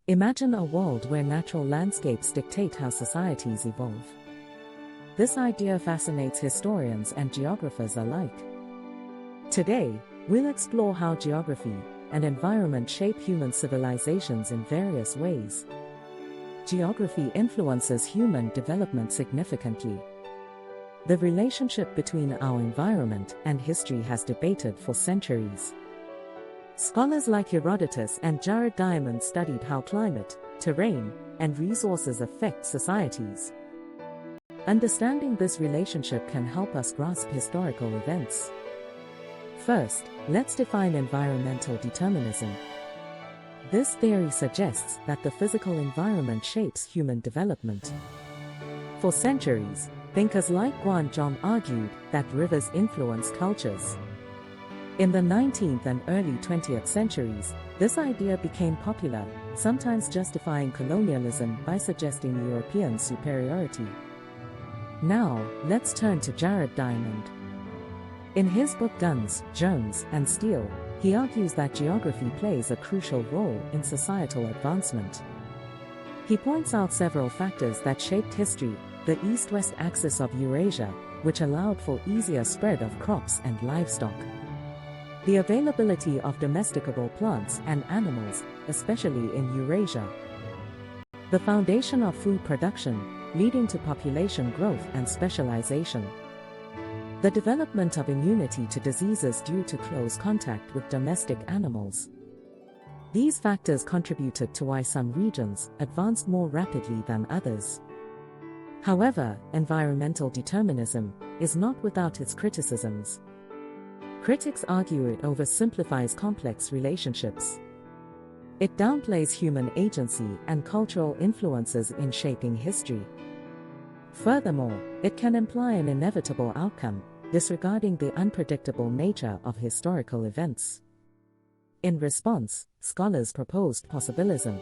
Imagine a world where natural landscapes dictate how societies evolve. This idea fascinates historians and geographers alike. Today, we'll explore how geography and environment shape human civilizations in various ways. Geography influences human development significantly. The relationship between our environment and history has debated for centuries. Scholars like Herodotus and Jared Diamond studied how climate, terrain, and resources affect societies. Understanding this relationship can help us grasp historical events. First, let's define environmental determinism. This theory suggests that the physical environment shapes human development. For centuries, thinkers like Guan argued that rivers influence cultures. In the 19th and early 20th centuries, this idea became popular, sometimes justifying colonialism by suggesting European superiority. Now, let's turn to Jared Diamond. In his book Guns, Germs, and Steel, he argues that geography plays a crucial role in societal advancement. He points out several factors that shaped history: the east-west axis of Eurasia, which allowed for easier spread of crops and livestock; the availability of domesticable plants and animals, especially in Eurasia; the foundation of food production, leading to population growth and specialization; the development of immunity to diseases due to close contact with domestic animals. These factors contributed to why some regions advanced more rapidly than others. However, environmental determinism is not without its criticisms. Critics argue it oversimplifies complex relationships. It downplays human agency and cultural influences in shaping history. Furthermore, it can imply an inevitable outcome, disregarding the unpredictable nature of historical events. In response, scholars proposed possibilism.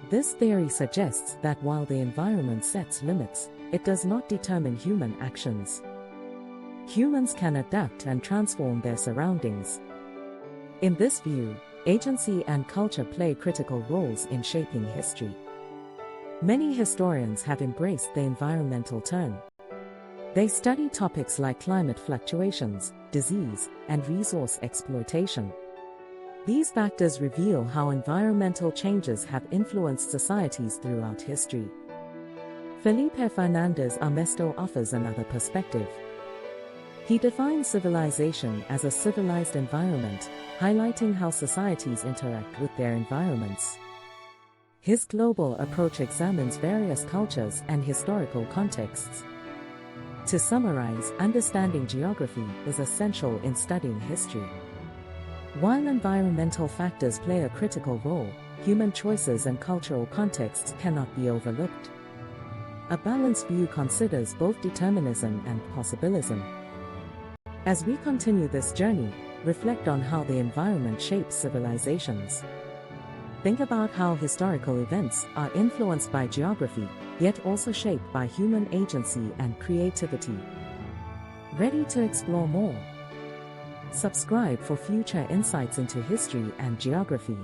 This theory suggests that while the environment sets limits, it does not determine human actions. Humans can adapt and transform their surroundings. In this view, agency and culture play critical roles in shaping history. Many historians have embraced the environmental turn. They study topics like climate fluctuations, disease, and resource exploitation. These factors reveal how environmental changes have influenced societies throughout history. Felipe Fernandez Armesto offers another perspective. He defines civilization as a civilized environment, highlighting how societies interact with their environments. His global approach examines various cultures and historical contexts. To summarize, understanding geography is essential in studying history. While environmental factors play a critical role, human choices and cultural contexts cannot be overlooked. A balanced view considers both determinism and possibilism. As we continue this journey, reflect on how the environment shapes civilizations. Think about how historical events are influenced by geography, yet also shaped by human agency and creativity. Ready to explore more? Subscribe for future insights into history and geography.